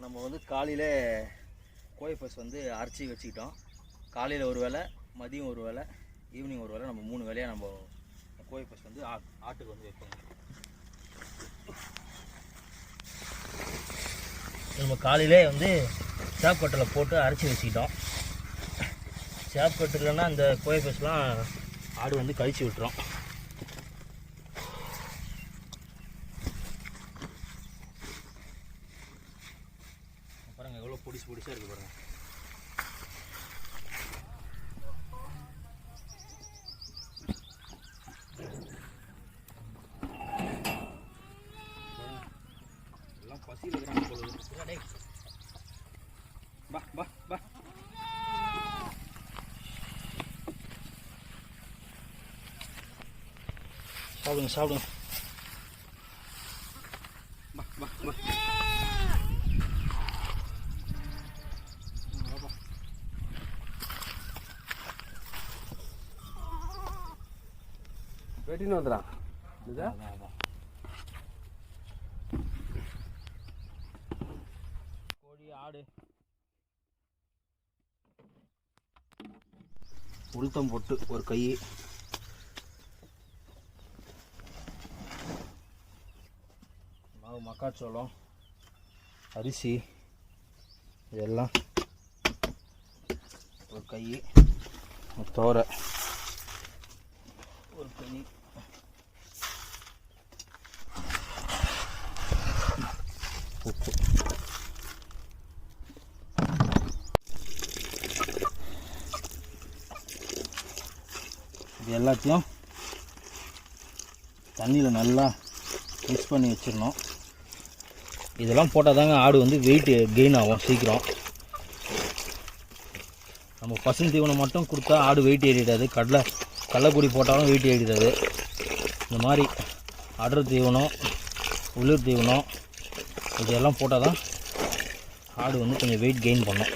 நம்ம வந்து காலையில் கோழிப்பஸ் வந்து அரைச்சி வச்சுக்கிட்டோம். காலையில் ஒரு வேளை, மதியம் ஒரு வேளை, ஈவினிங் ஒரு வேளை, நம்ம 3 வேளையாக நம்ம கோழிப்பஸ் வந்து ஆட்டுக்கு வந்து வைப்போம். நம்ம காலையிலே வந்து சேப்பக்கட்டில் போட்டு அரைச்சி வச்சுக்கிட்டோம். சேப்பக்கட்டு இல்லைன்னா அந்த கோழிப்பஸ்லாம் ஆடு வந்து கழிச்சு விட்டுரும். பாருங்கள் எவ்வளோ பொடிசாக இருக்குது பாருங்கள். எல்லாம் பசியில் இருக்கிறாங்க போல. டேய் பா பா பா. சாப்பிடுங்க சாப்பிடுங்க. பா பா பா. வெட்டின்னு வந்துடா. கோழி, ஆடு, உளுத்தம் போட்டு ஒரு கை, மாவு, மக்காச்சோளம், அரிசி, இதெல்லாம் ஒரு கை, தோரை ஒரு கை, உப்பு. இது எல்லாத்தையும் தண்ணியில் நல்லா மிக்ஸ் பண்ணி வச்சிடணும். இதெல்லாம் போட்டால் தாங்க ஆடு வந்து வெயிட் கெயின் ஆகும் சீக்கிரம். நம்ம பசும் தீவனம் மட்டும் கொடுத்தா ஆடு வெயிட் ஏறிடாது. கடலைப்பொடி போட்டாலும் வெயிட் ஏறிடாது. இந்த மாதிரி அடர் தீவனம், உளிர் தீவனம் இதெல்லாம் போட்டால் தான் ஆடு வந்து கொஞ்சம் வெயிட் கெயின் பண்ணும்.